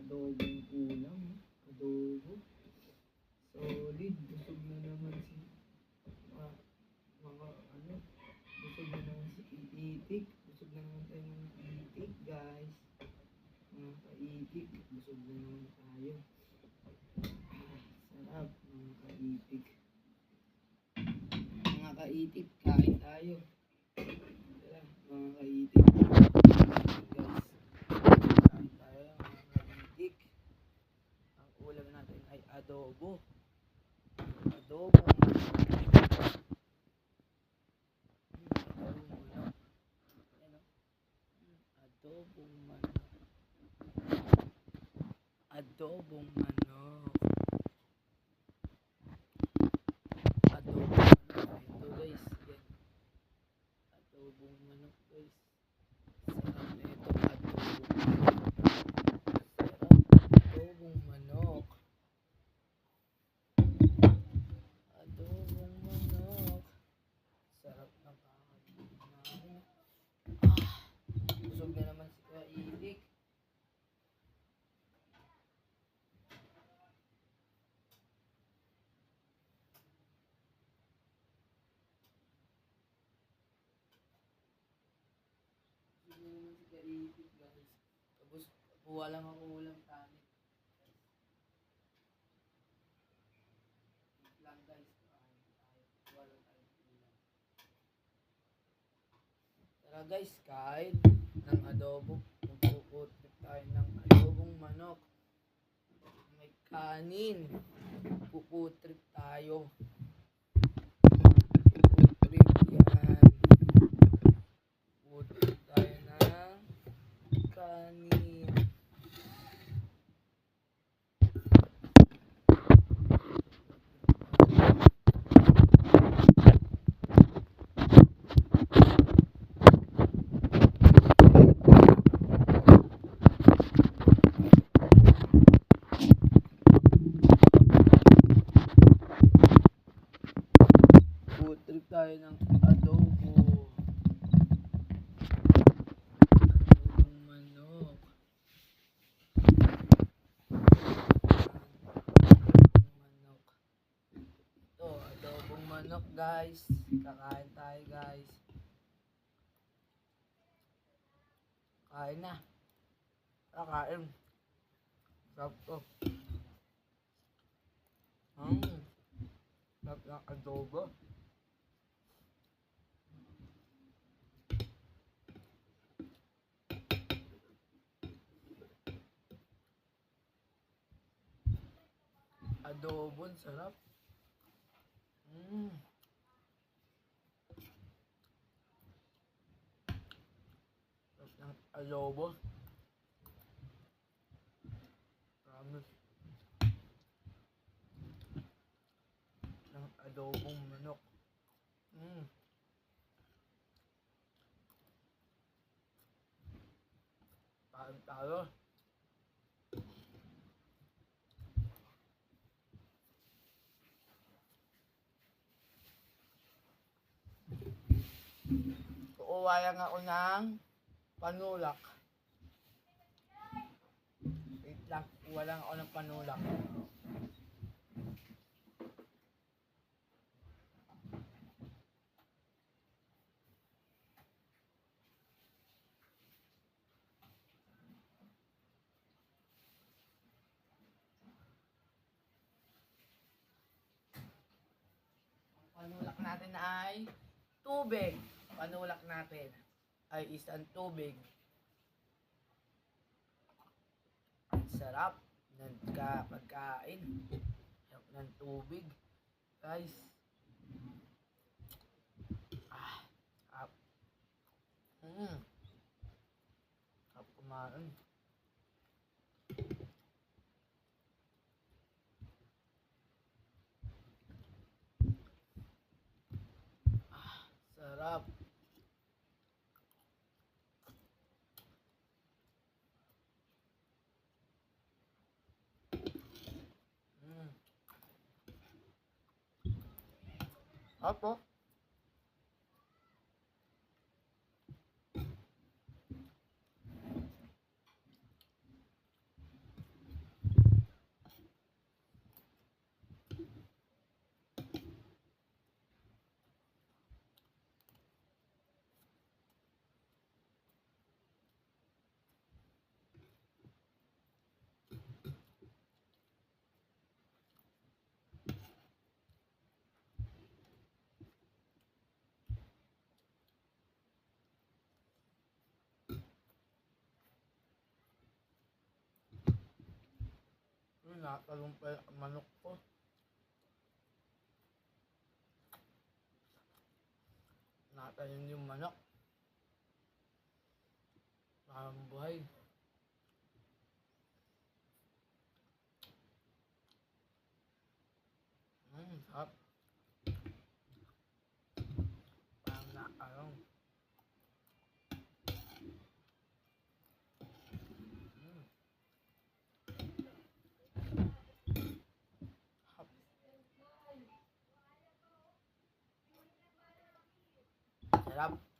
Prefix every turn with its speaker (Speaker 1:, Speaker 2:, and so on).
Speaker 1: adobong ulam. Adobo. Solid. Busog na naman si mga ano. Busog na naman si Itik. Busog na naman tayo mga itik, guys. Mga kaitik. Busog na naman tayo. Sarap mga kaitik. Mga kaitik, kain tayo. Tara, mga kaitik. Guys, kain tayo mga kaitik. Ang ulam natin ay adobo. Adobo. Adobong manok. Adobong manok. Adobong manok. Ito guys. Yan. Adobong manok guys. Sarap na ito. Adobong manok. Sarap. Adobong manok. Adobong manok. Sarap na kakain. Busog na naman si Kaitik. Guys. Tapos, kuha lang ako ulam kanin. Wait lang guys. Kuha lang tayo ulam. Tara guys, kain ng adobo. Magpuputik tayo ng adobong manok. May kanin. Puputrik tayo. Puputrik yan. Puputrik tayo ng kanin. Puputrik tayo ng adobo. Adobong manok. Manok. Ito, adobong manok guys. Kakain tayo guys. Kain na. Kakain. Sarap to. Sarap ng adobo. Adobon, sarap. Sarap ng adobo. Promise. Ng adobong manok. Kain tayo. Kukuha lang ako ng panulak. Wait lang, kukuha lang ako ng panulak. Panulak natin ay tubig. Panulak natin ay isang tubig. Ang sarap ng pagkain. Sarap ng tubig. Guys. Sarap. Sarap kumain. Sarap. Apa?
Speaker 2: natalong pa yung manok ko. Natalong yung manok. Parang buhay. Sarap. Parang nakalong. Sarap.